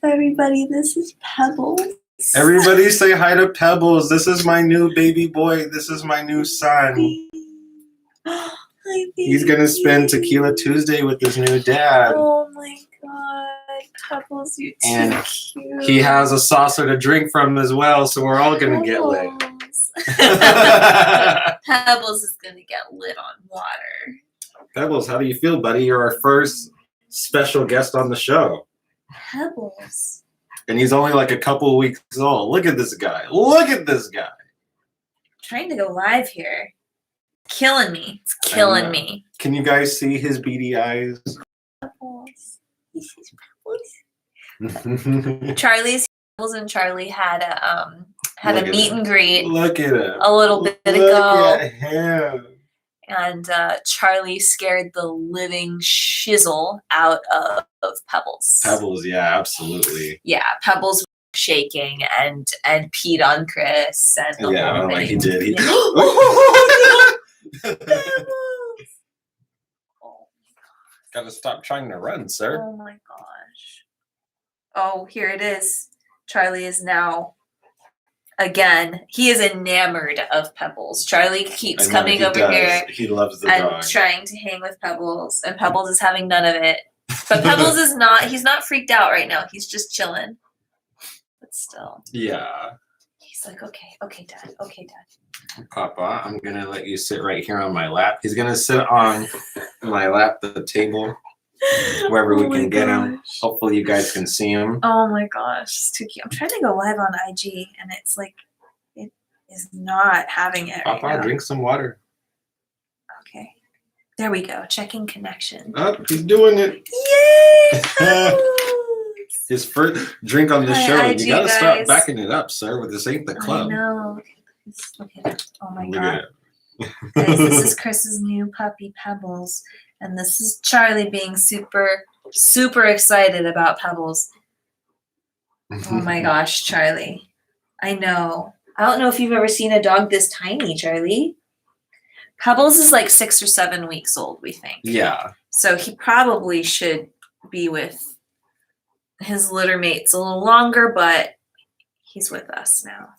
Everybody, this is Pebbles. Everybody say hi to Pebbles. This is my new baby boy. This is my new son. Hi, baby. He's going to spend Tequila Tuesday with his new dad. Oh my God. Pebbles, you're And too cute. he has a saucer to drink from as well, so we're all going to get lit. Pebbles is going to get lit on water. Pebbles, how do you feel, buddy? You're our first special guest on the show. Pebbles. And he's only like a couple of weeks old. Look at this guy. Look at this guy. Trying to go live here. Killing me. It's killing me. Can you guys see his beady eyes? Pebbles. This is Pebbles. Charlie's Pebbles and Charlie had a meet and greet. Look at him. A little bit ago. Look at him. And Charlie scared the living shizzle out of Pebbles. Pebbles, yeah, absolutely. Yeah, Pebbles was shaking and peed on Chris and the whole thing. Like he did. He Oh, no. Pebbles! Oh, Gotta stop trying to run, sir. oh my gosh. Oh, here it is. Charlie is now, again, he is enamored of Pebbles. Charlie keeps coming over here. He loves the and dog. trying to hang with Pebbles, and Pebbles is having none of it. But Pebbles is not, he's not freaked out right now. He's just chilling. But still. Yeah. He's like, okay, Dad. Papa, I'm going to let you sit right here on my lap. He's going to sit on my lap, the table, wherever we can get him. Hopefully you guys can see him. Oh my gosh, it's too cute. I'm trying to go live on IG, and it's like, it is not having it right Papa, now. drink some water. Okay. There we go. Checking connection. Oh, he's doing it. Yay! His first drink on the Hi, show. IG You got to guys. stop backing it up, sir. This ain't the I club. know. Look at it. Oh my Look God. at it. Guys, this is Chris's new puppy, Pebbles. And this is Charlie being super, super excited about Pebbles. Oh my gosh, Charlie. I know. I don't know if you've ever seen a dog this tiny, Charlie. Pebbles is like 6 or 7 weeks old, we think. Yeah. So he probably should be with his litter mates a little longer, but he's with us now.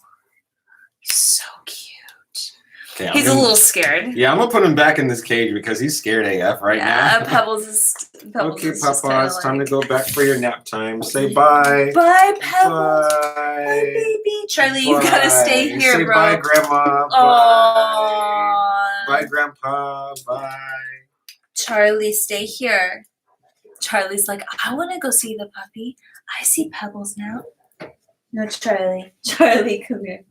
He's so cute. Okay, He's a little scared. Yeah, I'm going to put him back in this cage because he's scared AF right now. Pebbles is Okay, is just Papa, kinda it's time like, to go back for your nap time. Say bye. Bye, Pebbles. Bye. Bye, baby. Charlie, you gotta stay here, Say bro. bye, Grandma. Aww. Bye, Grandpa. Bye. Charlie, stay here. Charlie's like, I want to go see the puppy. I see Pebbles now. No, Charlie. Charlie, come here.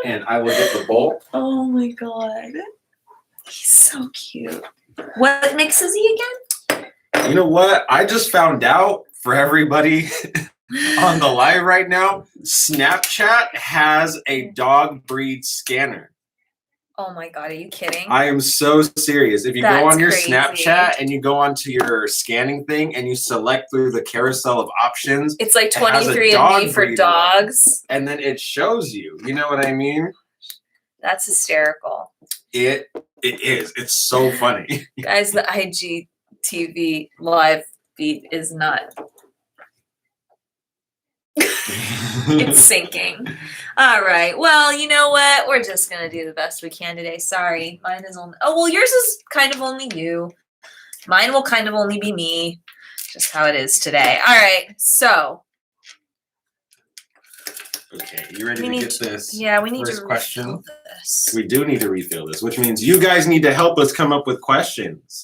And I will get the bowl. Oh my God. He's so cute. What mix is he again? You know what? I just found out for everybody on the live right now, Snapchat has a dog breed scanner. Oh my God, are you kidding? I am so serious. If you go That's on your crazy. Snapchat and you go onto your scanning thing and you select through the carousel of options, It's like It has a 23andMe dog for breed dogs. and then it shows you. You know what I mean? That's hysterical. It is. It's so funny. Guys, the IGTV live feed is not. It's sinking. All right. Well, you know what? We're just going to do the best we can today. Sorry. Mine is only. Oh, well, yours is kind of only you. Mine will kind of only be me. Just how it is today. All right. So. Okay. You ready to get this? Yeah, we need first to question? refill this. We do need to refill this, which means you guys need to help us come up with questions.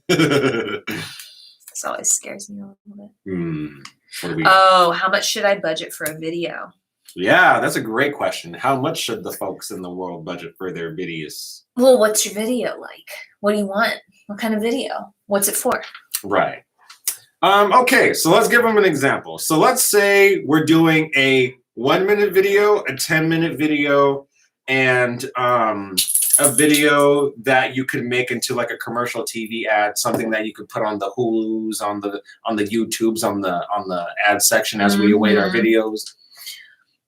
This always scares me a little bit. What do we Oh, how much should I budget for a video? Yeah, that's a great question. How much should the folks in the world budget for their videos? Well, what's your video like? What do you want? What kind of video? What's it for? Right. Okay, so let's give them an example. So let's say we're doing a 1-minute video, a 10-minute video, and a video that you could make into like a commercial TV ad, something that you could put on the Hulus, on the YouTubes, on the ad section as we await our videos.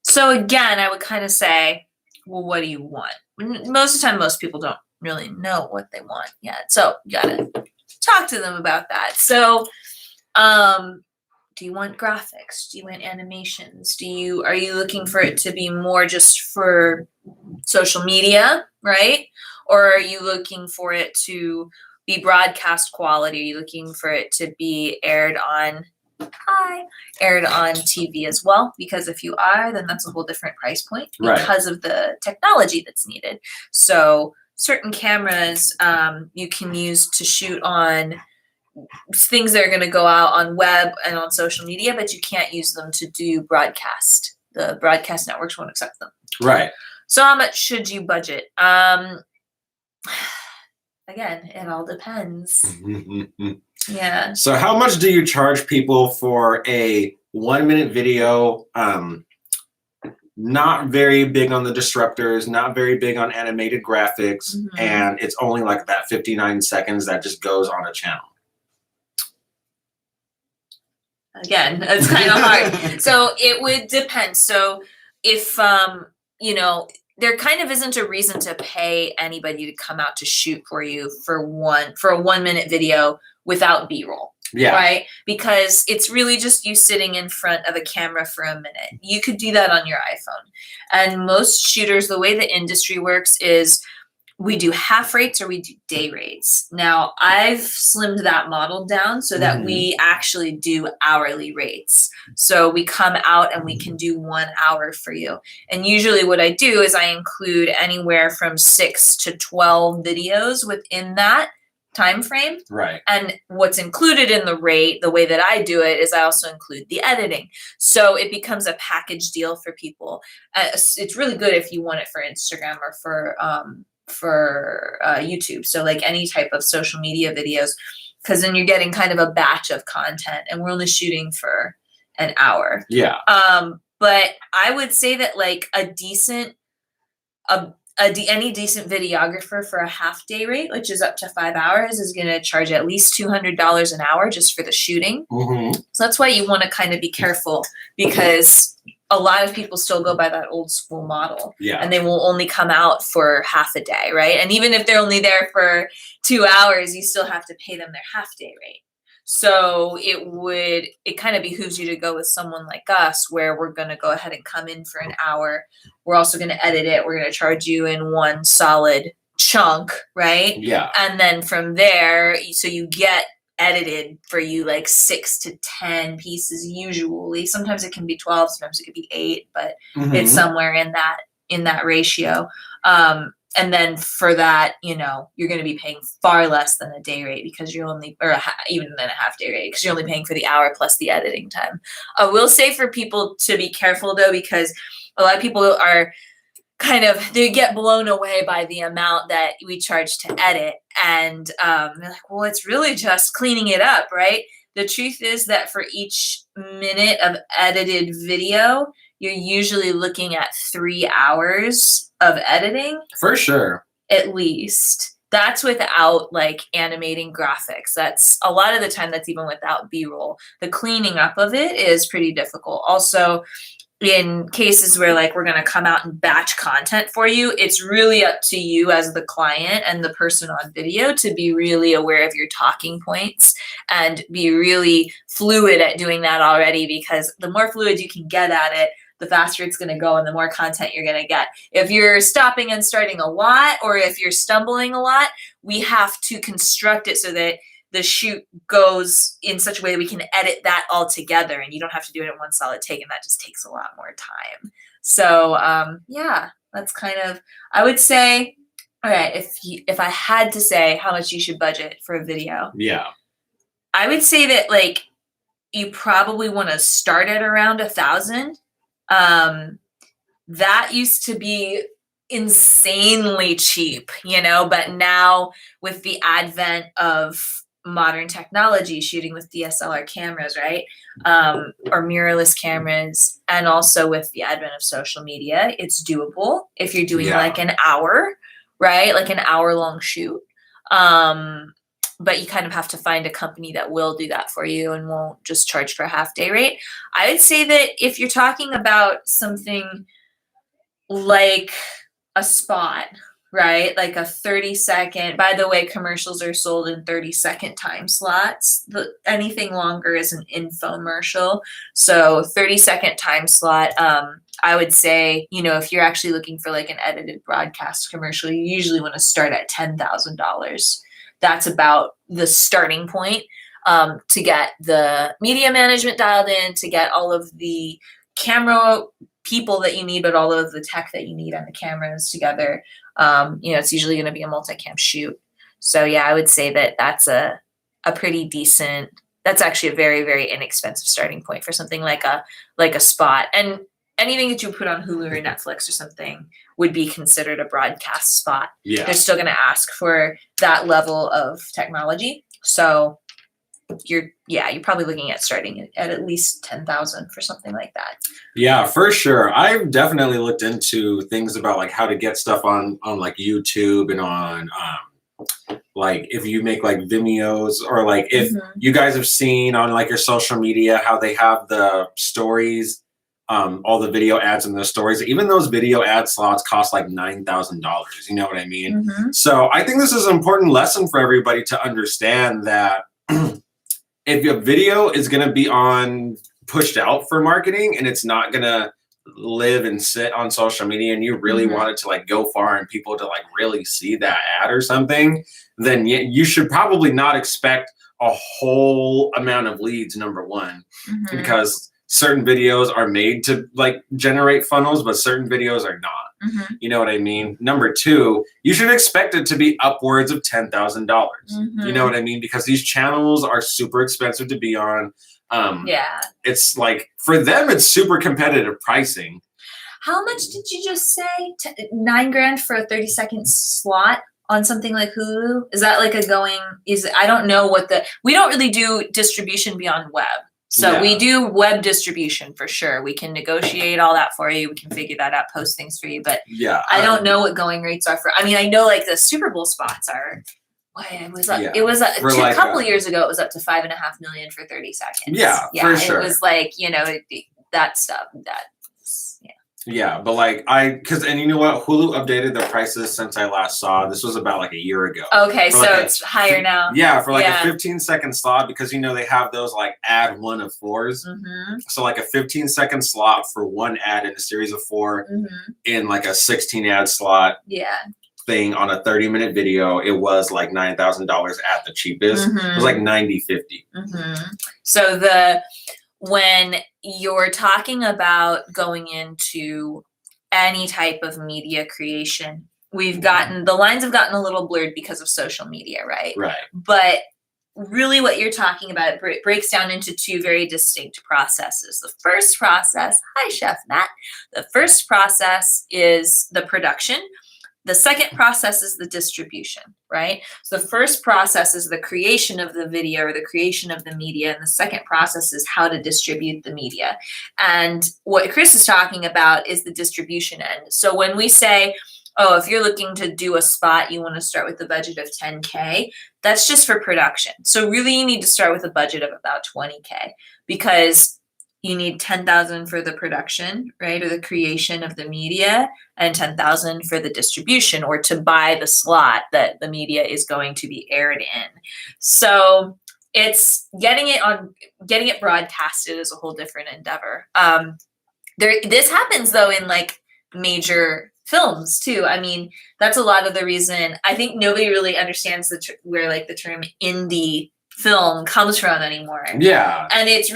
So again, I would kind of say, well, what do you want? Most of the time, most people don't really know what they want yet. So you gotta talk to them about that. So, do you want graphics? Do you want animations? Are you looking for it to be more just for social media, right? Or are you looking for it to be broadcast quality? Are you looking for it to be aired on TV as well? Because if you are, then that's a whole different price point because of the technology that's needed. So certain cameras you can use to shoot on things that are going to go out on web and on social media, but you can't use them to do broadcast. The broadcast networks won't accept them. Right. So how much should you budget? Again, it all depends. Yeah. So how much do you charge people for a 1 minute video? Not very big on the disruptors, not very big on animated graphics, and it's only like that 59 seconds that just goes on a channel. Again, it's kind of hard. So it would depend. So if there kind of isn't a reason to pay anybody to come out to shoot for you for a 1 minute video without B-roll. Yeah. Right? Because it's really just you sitting in front of a camera for a minute. You could do that on your iPhone. And most shooters, the way the industry works is we do half rates or we do day rates. Now, I've slimmed that model down so that we actually do hourly rates. So we come out and we can do 1 hour for you. And usually what I do is I include anywhere from 6 to 12 videos within that time frame. Right. And what's included in the rate, the way that I do it, is I also include the editing. So it becomes a package deal for people. It's really good if you want it for Instagram or for YouTube. So like any type of social media videos, because then you're getting kind of a batch of content, and we're only shooting for an hour. Yeah. But I would say that like any decent videographer for a half day rate, which is up to 5 hours, is going to charge at least $200 an hour just for the shooting. So that's why you want to kind of be careful, because a lot of people still go by that old school model. Yeah. And they will only come out for half a day, right? And even if they're only there for 2 hours, you still have to pay them their half day rate. So it kind of behooves you to go with someone like us, where we're going to go ahead and come in for an hour. We're also going to edit it. We're going to charge you in one solid chunk, right? Yeah. And then from there, so you get edited for you like 6 to 10 pieces usually. Sometimes it can be 12, sometimes it could be 8, but it's somewhere in that ratio. And then for that, you're going to be paying far less than a day rate, because you're only, even than a half day rate, because you're only paying for the hour plus the editing time. I will say for people to be careful though, because a lot of people are they get blown away by the amount that we charge to edit. And they're like, well, it's really just cleaning it up, right? The truth is that for each minute of edited video, you're usually looking at 3 hours of editing. For sure. At least. That's without like animating graphics. That's a lot of the time, that's even without B-roll. The cleaning up of it is pretty difficult. Also, in cases where like we're going to come out and batch content for you, it's really up to you as the client and the person on video to be really aware of your talking points and be really fluid at doing that already, because the more fluid you can get at it, the faster it's going to go and the more content you're going to get. If you're stopping and starting a lot, or if you're stumbling a lot, we have to construct it so that the shoot goes in such a way that we can edit that all together, and you don't have to do it in one solid take, and that just takes a lot more time. So yeah, that's kind of, I would say, all right, if I had to say how much you should budget for a video, yeah, I would say that like you probably want to start at around 1,000. That used to be insanely cheap, but now with the advent of modern technology, shooting with DSLR cameras, right? Or mirrorless cameras, and also with the advent of social media, it's doable if you're doing like an hour, right? Like an hour-long shoot. But you kind of have to find a company that will do that for you and won't just charge for a half day rate. I would say that if you're talking about something like a spot, right? Like a 30-second. By the way, commercials are sold in 30-second time slots. Anything longer is an infomercial. So 30-second time slot. I would say, if you're actually looking for like an edited broadcast commercial, you usually want to start at $10,000. That's about the starting point, to get the media management dialed in, to get all of the camera people that you need, but all of the tech that you need on the cameras together. It's usually going to be a multicam shoot. So yeah, I would say that that's a pretty decent. That's actually a very, very inexpensive starting point for something like a spot. And anything that you put on Hulu or Netflix or something would be considered a broadcast spot. Yeah. They're still going to ask for that level of technology. So you're probably looking at starting at least 10,000 for something like that. Yeah, for sure. I've definitely looked into things about like how to get stuff on like YouTube and on like if you make like Vimeos, or like if you guys have seen on like your social media how they have the stories, all the video ads in the stories. Even those video ad slots cost like $9,000. You know what I mean? So I think this is an important lesson for everybody to understand that if your video is going to be pushed out for marketing and it's not going to live and sit on social media, and you really want it to like go far and people to like really see that ad or something, then you should probably not expect a whole amount of leads, number one, because certain videos are made to like generate funnels, but certain videos are not. You know what I mean? Number two, you should expect it to be upwards of $10,000. You know what I mean? Because these channels are super expensive to be on. It's like, for them, it's super competitive pricing. How much did you just say? $9,000 for a 30-second slot on something like Hulu? Is that like I don't know we don't really do distribution beyond web. So we do web distribution for sure. We can negotiate all that for you. We can figure that out, post things for you. But I don't know what going rates are for. I mean, I know like the Super Bowl spots are. It was a couple years ago. It was up to $5.5 million for 30 seconds. Yeah, for sure. It was like that stuff. Yeah, but like and you know what? Hulu updated their prices since I last saw. This was about like a year ago. Okay, so it's higher now. Yeah, for like a 15-second slot, because they have those like ad 1 of 4s. So like a 15-second slot for one ad in a series of 4 in like a 16 ad slot. Thing on a 30-minute video, it was like $9,000 at the cheapest. It was like $90.50. So when you're talking about going into any type of media creation, the lines have gotten a little blurred because of social media, right? Right. But really what you're talking about, it breaks down into 2 very distinct processes. The first process, hi Chef Matt, the first process is the production. The second process is the distribution, right? So the first process is the creation of the video or the creation of the media, and the second process is how to distribute the media. And what Chris is talking about is the distribution end. So when we say, if you're looking to do a spot, you want to start with a budget of $10K, that's just for production. So really you need to start with a budget of about $20K, because you need $10,000 for the production, right, or the creation of the media, and $10,000 for the distribution, or to buy the slot that the media is going to be aired in. So it's getting it broadcasted is a whole different endeavor. This happens though in like major films too. I mean, that's a lot of the reason. I think nobody really understands where like the term indie film comes from anymore. Yeah. And it's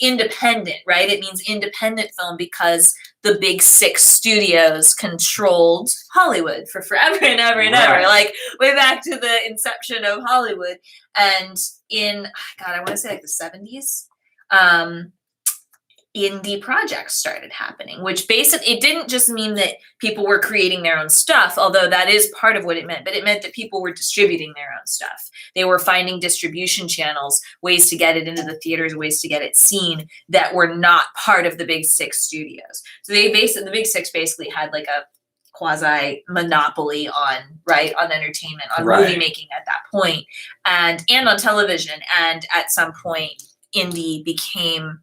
independent, right? It means independent film because the big 6 studios controlled Hollywood for forever and ever and ever, like way back to the inception of Hollywood. And in, I want to say like the 70s, indie projects started happening, which basically, it didn't just mean that people were creating their own stuff, although that is part of what it meant, but it meant that people were distributing their own stuff. They were finding distribution channels, ways to get it into the theaters, ways to get it seen that were not part of the big 6 studios. So the big 6 basically had like a quasi monopoly on entertainment, on movie making at that point, and on television. And at some point, indie became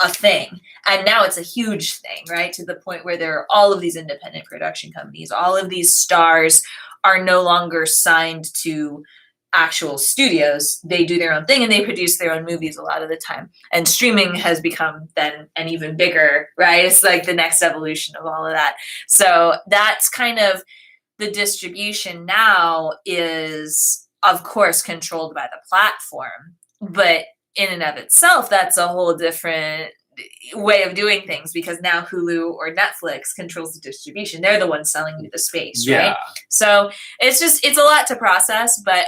a thing. And now it's a huge thing, right? To the point where there are all of these independent production companies, all of these stars are no longer signed to actual studios. They do their own thing and they produce their own movies a lot of the time. And streaming has become then an even bigger, right? It's like the next evolution of all of that. So that's kind of the distribution now is, of course, controlled by the platform. But in and of itself, that's a whole different way of doing things, because now Hulu or Netflix controls the distribution. They're the ones selling you the space, right? So it's a lot to process. But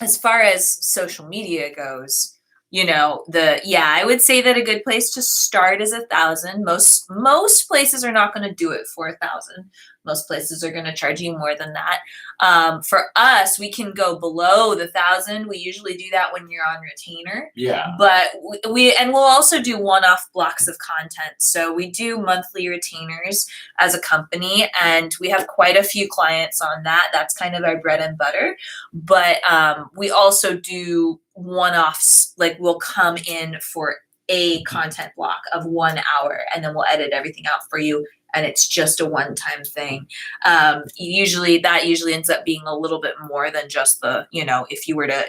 as far as social media goes, I would say that a good place to start is 1,000. Most places are not going to do it for 1,000. Most places are going to charge you more than that. For us, we can go below the 1,000. We usually do that when you're on retainer. Yeah. But we'll also do one-off blocks of content. So we do monthly retainers as a company, and we have quite a few clients on that. That's kind of our bread and butter. But we also do one-offs, like we'll come in for a content block of 1 hour, and then we'll edit everything out for you. And it's just a one-time thing. Usually ends up being a little bit more than just the, if you were to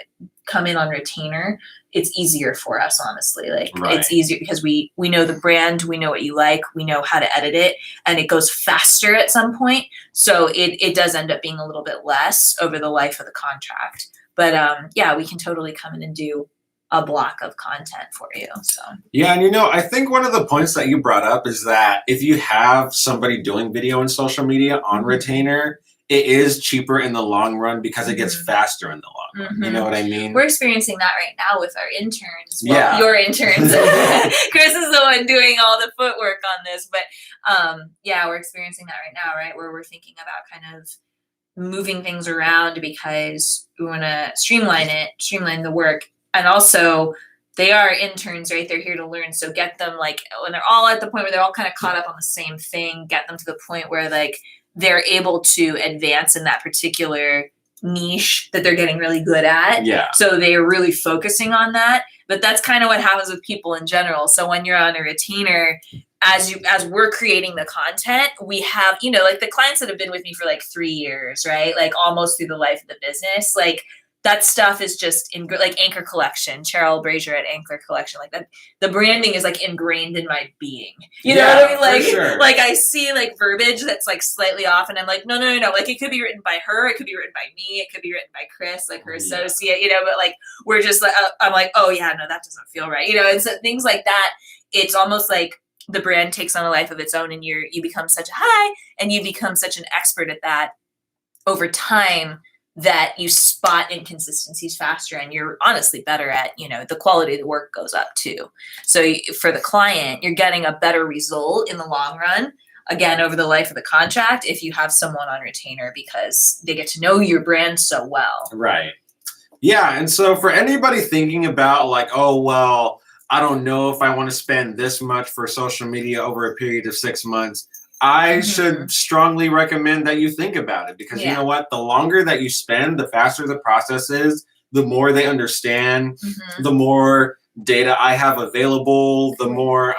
come in on retainer, it's easier for us, honestly. It's easier because we know the brand, we know what you like, we know how to edit it, and it goes faster at some point. So it does end up being a little bit less over the life of the contract. But we can totally come in and do a block of content for you. So yeah, and I think one of the points that you brought up is that if you have somebody doing video and social media on retainer, it is cheaper in the long run because it gets faster in the long run. You know what I mean? We're experiencing that right now with our interns. Well, your interns. Chris is the one doing all the footwork on this, but we're experiencing that right now, right? Where we're thinking about kind of moving things around because we want to streamline the work. And also, they are interns, right? They're here to learn. So get them, like, when they're all at the point where they're all kind of caught up on the same thing, get them to the point where, like, they're able to advance in that particular niche that they're getting really good at. Yeah. So they're really focusing on that. But that's kind of what happens with people in general. So when you're on a retainer, as we're creating the content, we have, like the clients that have been with me for like 3 years, right? Like almost through the life of the business, like that stuff is just like Anchor Collection, Cheryl Brazier at Anchor Collection, like that. The branding is like ingrained in my being. You know what I mean? Like, sure. Like I see like verbiage that's like slightly off, and I'm like, no. Like it could be written by her, it could be written by me, it could be written by Chris, like her associate. But like we're just like, I'm like, oh yeah, no, that doesn't feel right. And so things like that. It's almost like the brand takes on a life of its own, and you become such and you become such an expert at that over time, that you spot inconsistencies faster, and you're honestly better at, the quality of the work goes up too. So for the client, you're getting a better result in the long run, again, over the life of the contract, if you have someone on retainer, because they get to know your brand so well. Right. Yeah. And so for anybody thinking about like, oh, well, I don't know if I want to spend this much for social media over a period of 6 months, I should strongly recommend that you think about it, because you know what? The longer that you spend, the faster the process is, the more they understand, the more data I have available, the more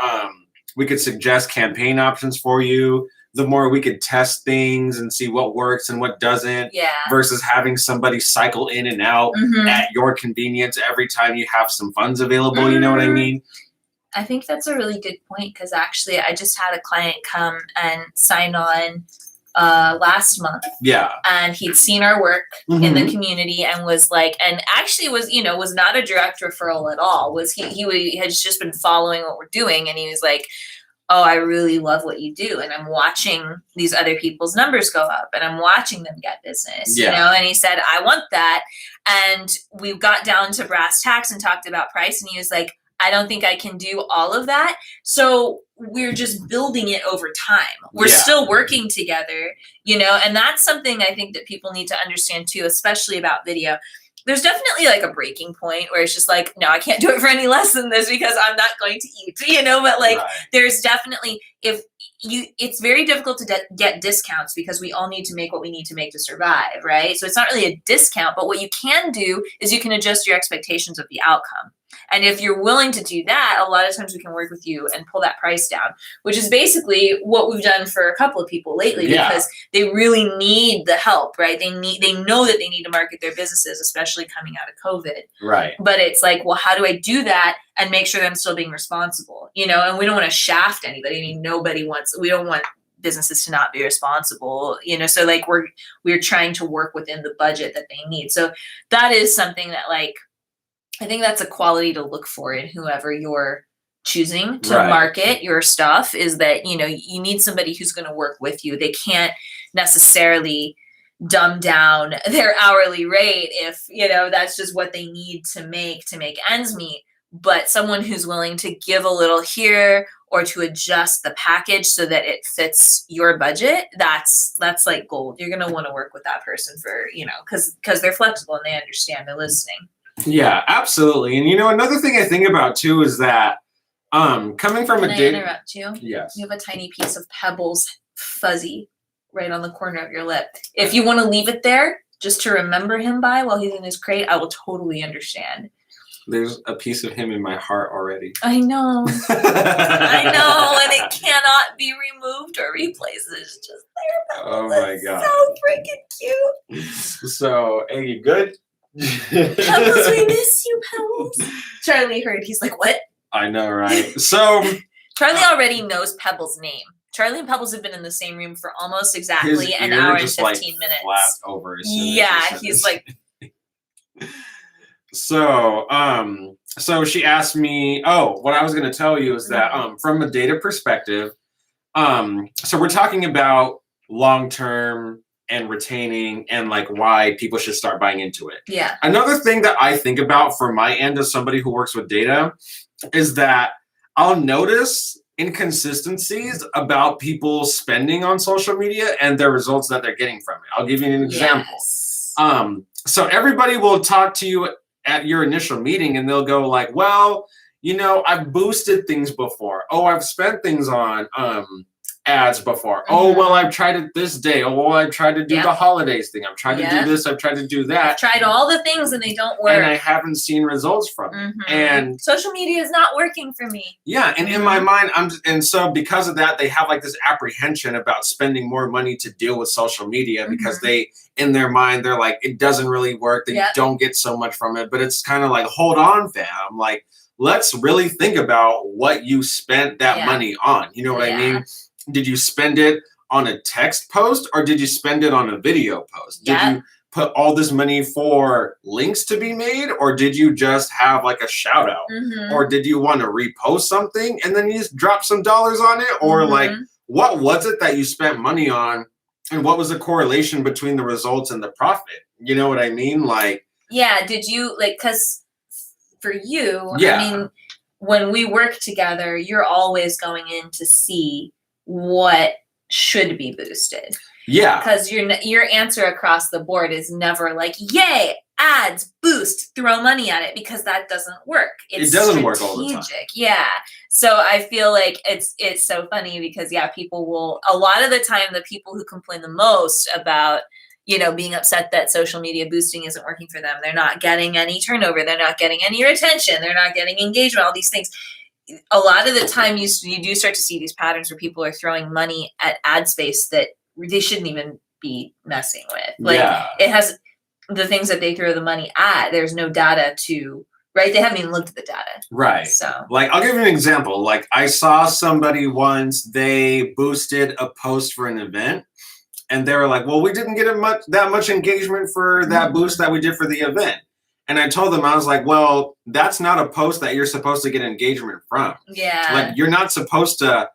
we could suggest campaign options for you, the more we could test things and see what works and what doesn't, versus having somebody cycle in and out at your convenience every time you have some funds available. You know what I mean? I think that's a really good point, because actually I just had a client come and sign on last month. Yeah. And he'd seen our work in the community and was like, and actually was not a direct referral at all. He had just been following what we're doing, and he was like, oh, I really love what you do. And I'm watching these other people's numbers go up, and I'm watching them get business, and he said, I want that. And we got down to brass tacks and talked about price. And he was like, I don't think I can do all of that. So we're just building it over time. We're still working together, and that's something I think that people need to understand too, especially about video. There's definitely like a breaking point where it's just like, no, I can't do it for any less than this because I'm not going to eat, but like there's definitely, it's very difficult to get discounts because we all need to make what we need to make to survive, right? So it's not really a discount, but what you can do is you can adjust your expectations of the outcome. And if you're willing to do that, a lot of times we can work with you and pull that price down, which is basically what we've done for a couple of people lately because they really need the help, right? They know that they need to market their businesses, especially coming out of COVID. Right. But it's like, well, how do I do that and make sure that I'm still being responsible? You know, and we don't want to shaft anybody. I mean, we don't want businesses to not be responsible, you know, so like we're trying to work within the budget that they need. So that is something that, like, I think that's a quality to look for in whoever you're choosing to market your stuff, is that, you know, you need somebody who's going to work with you. They can't necessarily dumb down their hourly rate if, you know, that's just what they need to make ends meet. But someone who's willing to give a little here or to adjust the package so that it fits your budget, that's like gold. You're going to want to work with that person for, you know, because they're flexible and they understand, they're listening. Yeah, absolutely. And, you know, another thing I think about too is that coming from Can I interrupt you? Yes. You have a tiny piece of Pebbles fuzzy right on the corner of your lip. If you want to leave it there just to remember him by while he's in his crate, I will totally understand. There's a piece of him in my heart already. I know. I know, and it cannot be removed or replaced. It's just there. Oh my God. So freaking cute. So, hey, you good? Pebbles, we miss you, Pebbles. Charlie heard. He's like, what? I know, right? So Charlie already knows Pebbles' name. Charlie and Pebbles have been in the same room for almost exactly an hour and 15 minutes. Flat over. Yeah, he's like. So she asked me, what I was going to tell you is that from a data perspective, so we're talking about long-term and retaining and like why people should start buying into it. Yeah. Another thing that I think about from my end as somebody who works with data is that I'll notice inconsistencies about people spending on social media and their results that they're getting from it. I'll give you an example. Yes. So everybody will talk to you at your initial meeting and they'll go like, well, you know, I've boosted things before. Oh, I've spent things on ads before. Mm-hmm. Oh, well, I've tried it this day. Oh, well, I've tried to do the holidays thing. I've tried to do this. I've tried to do that. I've tried all the things and they don't work. And I haven't seen results from it. And social media is not working for me. Yeah. And in my mind, so because of that, they have like this apprehension about spending more money to deal with social media because in their mind, they're like, it doesn't really work. They don't get so much from it. But it's kind of like, hold on, fam. Like, let's really think about what you spent that money on. You know what I mean? Did you spend it on a text post or did you spend it on a video post? Did you put all this money for links to be made or did you just have like a shout out? Or did you want to repost something and then you just drop some dollars on it? Or like, what was it that you spent money on and what was the correlation between the results and the profit? You know what I mean? Like, did you like, because for you, I mean, when we work together, you're always going in to see what should be boosted. Yeah. Because your answer across the board is never like, yay, ads, boost, throw money at it, because that doesn't work. It doesn't work all the time. Yeah. So I feel like it's so funny because people will, a lot of the time, the people who complain the most about, you know, being upset that social media boosting isn't working for them. They're not getting any turnover. They're not getting any retention. They're not getting engagement, all these things. A lot of the time you do start to see these patterns where people are throwing money at ad space that they shouldn't even be messing with. Like it has the things that they throw the money at. There's no data to, right? They haven't even looked at the data. Right. So like, I'll give you an example. Like I saw somebody once, they boosted a post for an event and they were like, well, we didn't get that much engagement for that boost that we did for the event. And I told them, I was like, well, that's not a post that you're supposed to get engagement from. Yeah. Like, you're not supposed to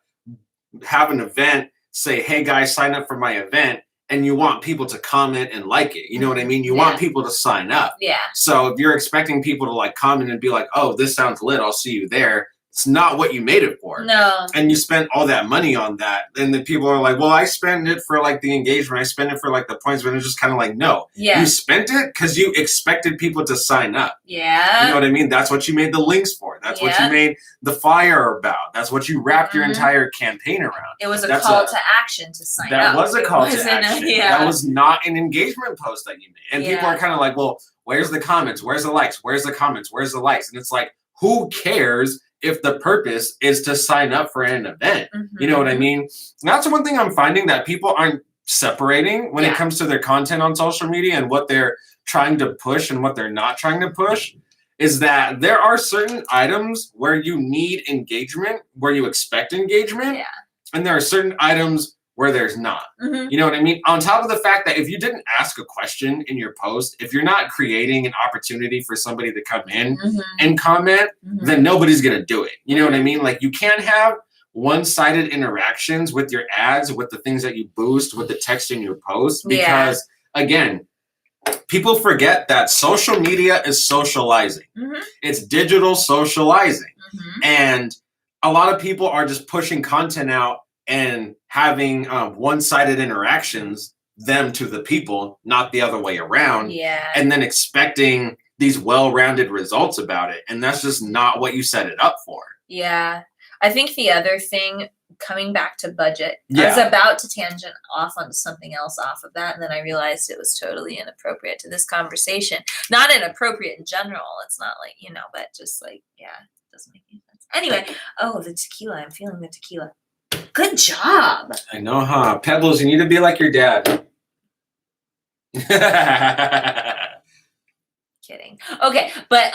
have an event, say, hey, guys, sign up for my event, and you want people to comment and like it. You know what I mean? You want people to sign up. Yeah. So if you're expecting people to, like, comment and be like, oh, this sounds lit, I'll see you there. It's not what you made it for. No. And you spent all that money on that. And the people are like, well, I spent it for like the engagement. I spent it for like the points. But it's just kind of like, no. Yeah. You spent it because you expected people to sign up. Yeah. You know what I mean? That's what you made the links for. That's what you made the flyer about. That's what you wrapped your entire campaign around. It was a call to action to sign up. That was a call to action. That was not an engagement post that you made. And people are kind of like, well, where's the comments? Where's the likes? Where's the comments? Where's the likes? And it's like, who cares if the purpose is to sign up for an event? You know what I mean? And that's one thing I'm finding that people aren't separating when it comes to their content on social media and what they're trying to push and what they're not trying to push, is that there are certain items where you need engagement, where you expect engagement, and there are certain items where there's not. You know what I mean? On top of the fact that if you didn't ask a question in your post, if you're not creating an opportunity for somebody to come in and comment, then nobody's going to do it. You know what I mean? Like, you can't have one-sided interactions with your ads, with the things that you boost, with the text in your post, because again, people forget that social media is socializing. It's digital socializing. And a lot of people are just pushing content out and having one-sided interactions, them to the people, not the other way around. And then expecting these well-rounded results about it. And that's just not what you set it up for. I think the other thing, coming back to budget, I was about to tangent off onto something else off of that, and then I realized it was totally inappropriate to this conversation. Not inappropriate in general. It's not like, you know, but just like, it doesn't make any sense. Anyway, the tequila. I'm feeling the tequila. Good job. I know, huh? Pebbles, you need to be like your dad. Kidding. Okay, but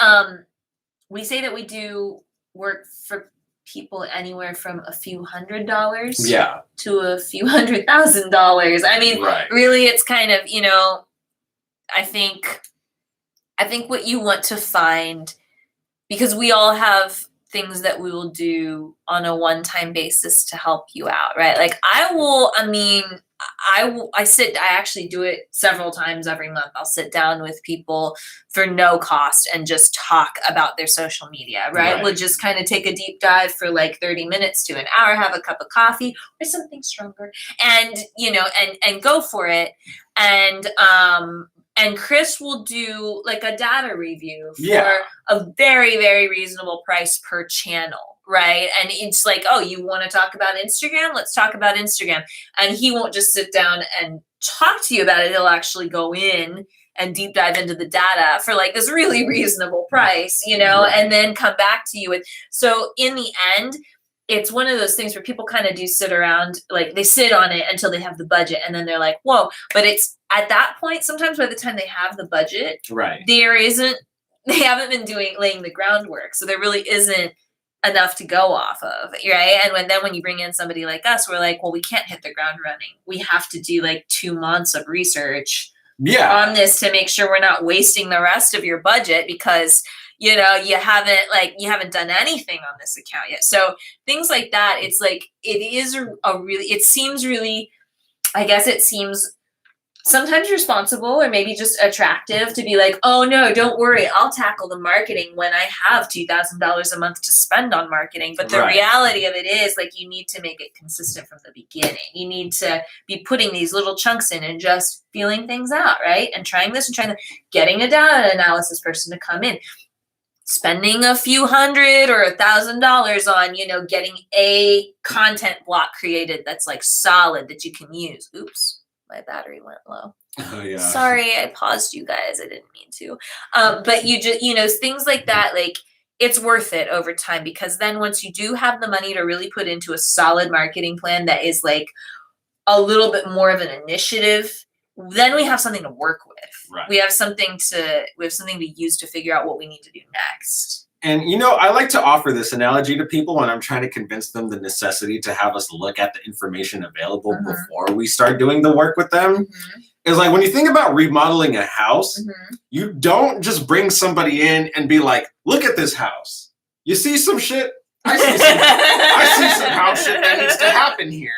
we say that we do work for people anywhere from a few $100s to a few $100,000. I mean, really, it's kind of, you know, I think what you want to find, because we all have things that we will do on a one-time basis to help you out, right? Like I actually do it several times every month. I'll sit down with people for no cost and just talk about their social media, right? We'll just kind of take a deep dive for like 30 minutes to an hour, have a cup of coffee or something stronger, and, you know, and go for it. And Chris will do like a data review for a very, very reasonable price per channel, right? And it's like, oh, you want to talk about Instagram? Let's talk about Instagram. And he won't just sit down and talk to you about it. He'll actually go in and deep dive into the data for like this really reasonable price, you know, and then come back to you with. So in the end, it's one of those things where people kind of do sit around, like they sit on it until they have the budget, and then they're like, whoa. But it's at that point, sometimes by the time they have the budget, they haven't been laying the groundwork. So there really isn't enough to go off of, right? And when you bring in somebody like us, we're like, well, we can't hit the ground running. We have to do like 2 months of research on this to make sure we're not wasting the rest of your budget, because you know, you haven't done anything on this account yet. So things like that, it's like, it seems really, I guess it seems sometimes responsible or maybe just attractive to be like, oh no, don't worry, I'll tackle the marketing when I have $2,000 a month to spend on marketing. But the reality of it is, like, you need to make it consistent from the beginning. You need to be putting these little chunks in and just feeling things out, right? And trying this and trying that, getting a data analysis person to come in, spending a few $100 or $1,000 on, you know, getting a content block created that's like solid that you can use. Oops, my battery went low. Oh, yeah. Sorry, I paused you guys. I didn't mean to. But you just, you know, things like that, like, it's worth it over time, because then once you do have the money to really put into a solid marketing plan that is like a little bit more of an initiative, then we have something to work with. We have something to use to figure out what we need to do next. And, you know, I like to offer this analogy to people when I'm trying to convince them the necessity to have us look at the information available before we start doing the work with them. Is like, when you think about remodeling a house, you don't just bring somebody in and be like, look at this house. You see some shit? I see some house shit that needs to happen here.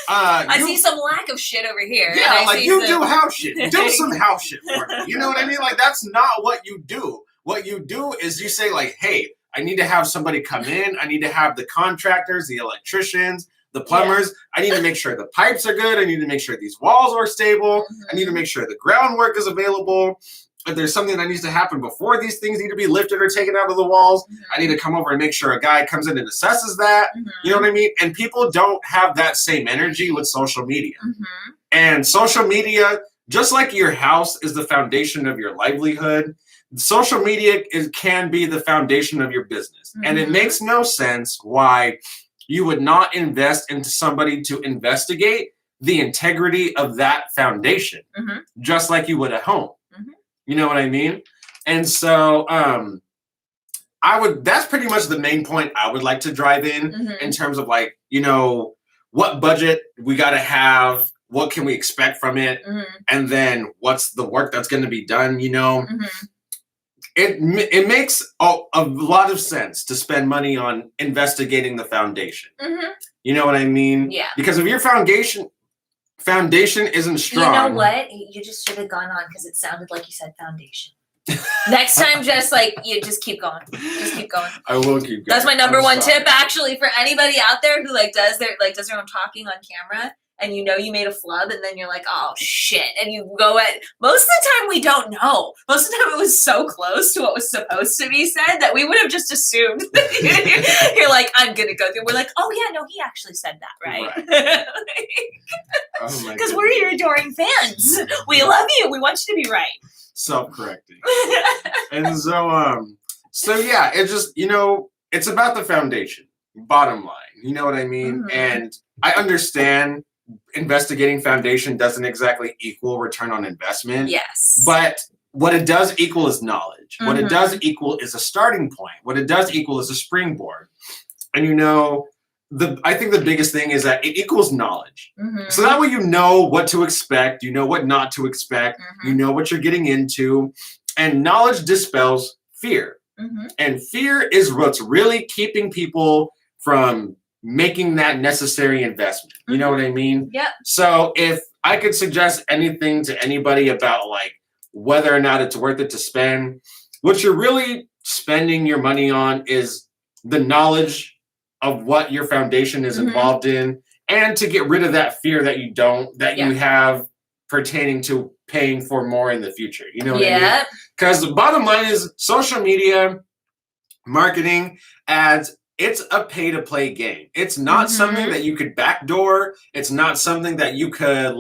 I see some lack of shit over here. Yeah, like, you do house shit. Do some house shit for me. You know what I mean? Like, that's not what you do. What you do is you say, like, hey, I need to have somebody come in. I need to have the contractors, the electricians, the plumbers. I need to make sure the pipes are good. I need to make sure these walls are stable. I need to make sure the groundwork is available. If there's something that needs to happen before these things need to be lifted or taken out of the walls, I need to come over and make sure a guy comes in and assesses that. You know what I mean? And people don't have that same energy with social media. And social media just like your house is the foundation of your livelihood, social media can be the foundation of your business. And it makes no sense why you would not invest into somebody to investigate the integrity of that foundation, just like you would a home. You know what I mean? And so that's pretty much the main point I would like to drive in terms of like, you know, what budget we got to have, what can we expect from it, and then what's the work that's going to be done, you know? It makes a lot of sense to spend money on investigating the foundation. You know what I mean? Yeah. Because if your foundation isn't strong. You know what? You just should have gone on because it sounded like you said foundation. Next time, just keep going. Just keep going. I will keep going. That's my number one tip, actually, for anybody out there who does their own talking on camera, and you know you made a flub, and then you're like, oh shit, and you go at. Most of the time, we don't know. Most of the time, it was so close to what was supposed to be said that we would have just assumed that you're like, I'm gonna go through. We're like, oh yeah, no, he actually said that, right? Because we're your adoring fans. We love you. We want you to be right. Self-correcting. And so yeah, it's just, you know, it's about the foundation, bottom line, you know what I mean? And I understand investigating foundation doesn't exactly equal return on investment. Yes. But what it does equal is knowledge. What it does equal is a starting point. What it does equal is a springboard. And you know, I think the biggest thing is that it equals knowledge. So that way you know what to expect, you know what not to expect, you know what you're getting into, and knowledge dispels fear. And fear is what's really keeping people from making that necessary investment. You know what I mean? Yep. So if I could suggest anything to anybody about like whether or not it's worth it to spend, what you're really spending your money on is the knowledge of what your foundation is involved in, and to get rid of that fear that you have pertaining to paying for more in the future. You know what I mean? Because the bottom line is social media, marketing, ads, it's a pay-to-play game. It's not something that you could backdoor. It's not something that you could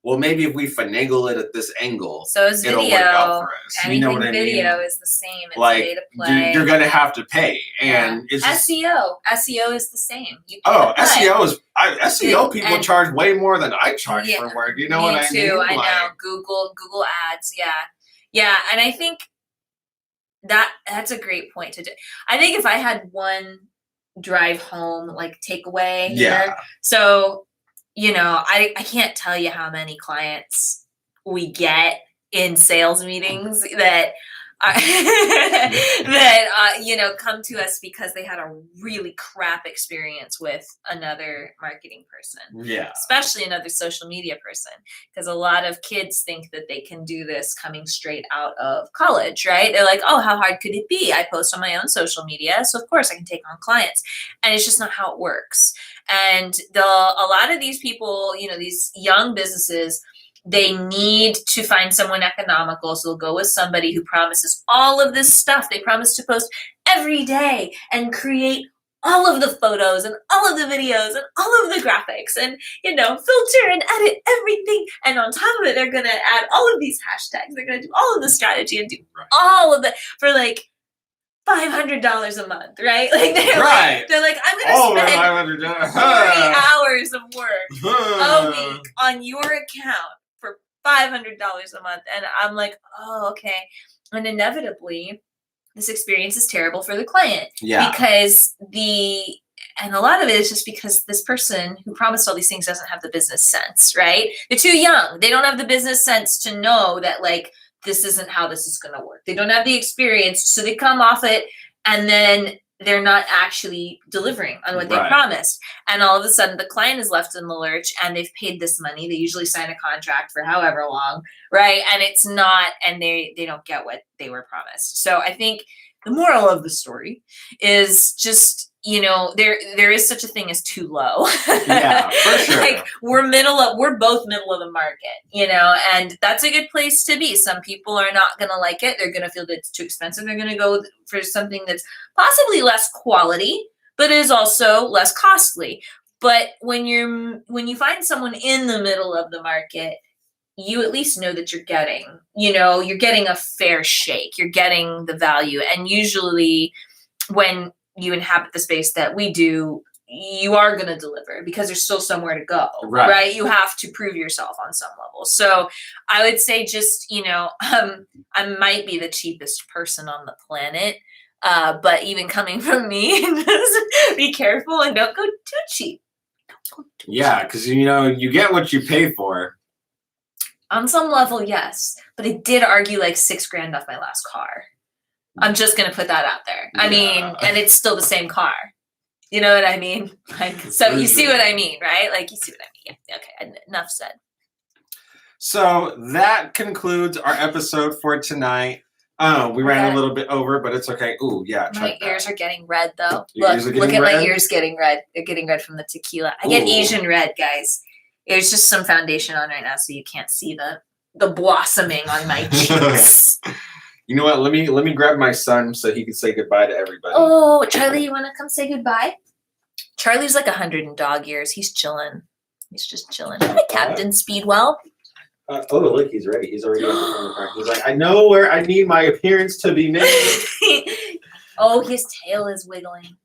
well, maybe if we finagle it at this angle, so is it'll video. work out for us. Anything you know what I video mean? is the same. It's like, pay to play. You're going to have to pay. And it's just, SEO. SEO is the same. SEO people charge way more than I charge for work. You know what I mean? Me too. I know. Google ads. Yeah. And I think that's a great point to do. I think if I had one drive home, like takeaway here. So, you know, I can't tell you how many clients we get in sales meetings that you know, come to us because they had a really crap experience with another marketing person. Yeah. Especially another social media person. Because a lot of kids think that they can do this coming straight out of college, right? They're like, oh, how hard could it be? I post on my own social media, so of course I can take on clients. And it's just not how it works. And a lot of these people, you know, these young businesses, they need to find someone economical. So they'll go with somebody who promises all of this stuff. They promise to post every day and create all of the photos and all of the videos and all of the graphics and, you know, filter and edit everything. And on top of it, they're going to add all of these hashtags. They're going to do all of the strategy and do all of it for like $500 a month, right? Like they're like, I'm going to spend 40 hours of work a week on your account for $500 a month. And I'm like, oh, okay. And inevitably, this experience is terrible for the client. Yeah. Because and a lot of it is just because this person who promised all these things doesn't have the business sense, right? They're too young. They don't have the business sense to know that, like, this isn't how this is going to work. They don't have the experience. So they come off it and then they're not actually delivering on what they promised. And all of a sudden the client is left in the lurch and they've paid this money. They usually sign a contract for however long, right? And it's not, and they don't get what they were promised. So I think the moral of the story is just, you know, there is such a thing as too low. Yeah, for sure. Like we're both middle of the market, you know, and that's a good place to be. Some people are not going to like it. They're going to feel that it's too expensive. They're going to go for something that's possibly less quality, but is also less costly. But when you find someone in the middle of the market, you at least know that you're getting, you're getting a fair shake. You're getting the value. And usually when you inhabit the space that we do, you are going to deliver because there's still somewhere to go, right? You have to prove yourself on some level. So I would say just, I might be the cheapest person on the planet. But even coming from me, just be careful and don't go too cheap. Yeah, because you get what you pay for. On some level, yes, but it did argue like $6,000 off my last car. I'm just gonna put that out there. I mean, and it's still the same car. You know what I mean? Like, so you see what I mean, right? Like, you see what I mean? Yeah. Okay. Enough said. So that concludes our episode for tonight. We ran a little bit over, but it's okay. Ooh, yeah. My ears are getting red, though. Look at my ears getting red. They're getting red from the tequila. I get Asian red, guys. There's just some foundation on right now, so you can't see the blossoming on my cheeks. You know what? Let me grab my son so he can say goodbye to everybody. Oh, Charlie, you want to come say goodbye? Charlie's like 100 in dog years. He's chilling. He's just chilling. Hi, Captain Speedwell. Oh, look, he's ready. He's already on the car. He's like, I know where I need my appearance to be made. Oh, his tail is wiggling.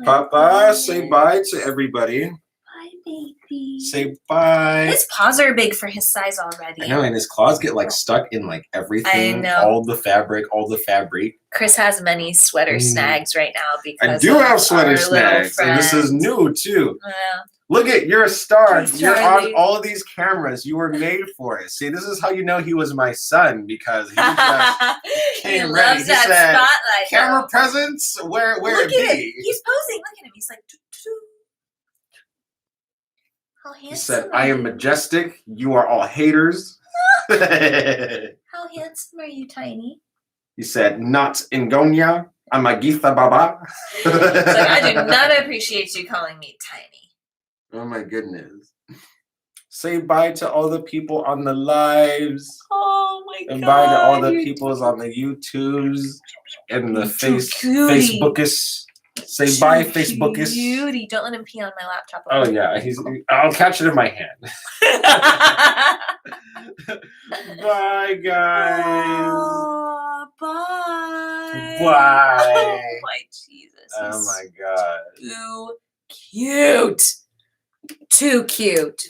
Papa, say bye to everybody. Bye, baby. Say bye. His paws are big for his size already. I know, and his claws get like stuck in like everything. I know. All the fabric. Chris has many sweater snags right now because I do have sweater snags, and this is new too. Look at, you're a star. You're on all of these cameras. You were made for it. See, this is how you know he was my son, because he just came he ready. Loves that spotlight. Camera presence, where it be? He's posing. Look at him. He's like, how handsome. He said, I am majestic. You are all haters. How handsome are you, Tiny? He said, not Ngonya. I'm a Githa Baba. It's like, I do not appreciate you calling me Tiny. Oh my goodness. Say bye to all the people on the lives. Oh my god. And bye to all the peoples on the YouTubes and the Facebookers. Say bye, Facebookers. Cutie. Don't let him pee on my laptop. Oh yeah, I'll catch it in my hand. Bye guys. Oh, bye. Bye. Oh my Jesus. Oh my god. Too cute. Too cute.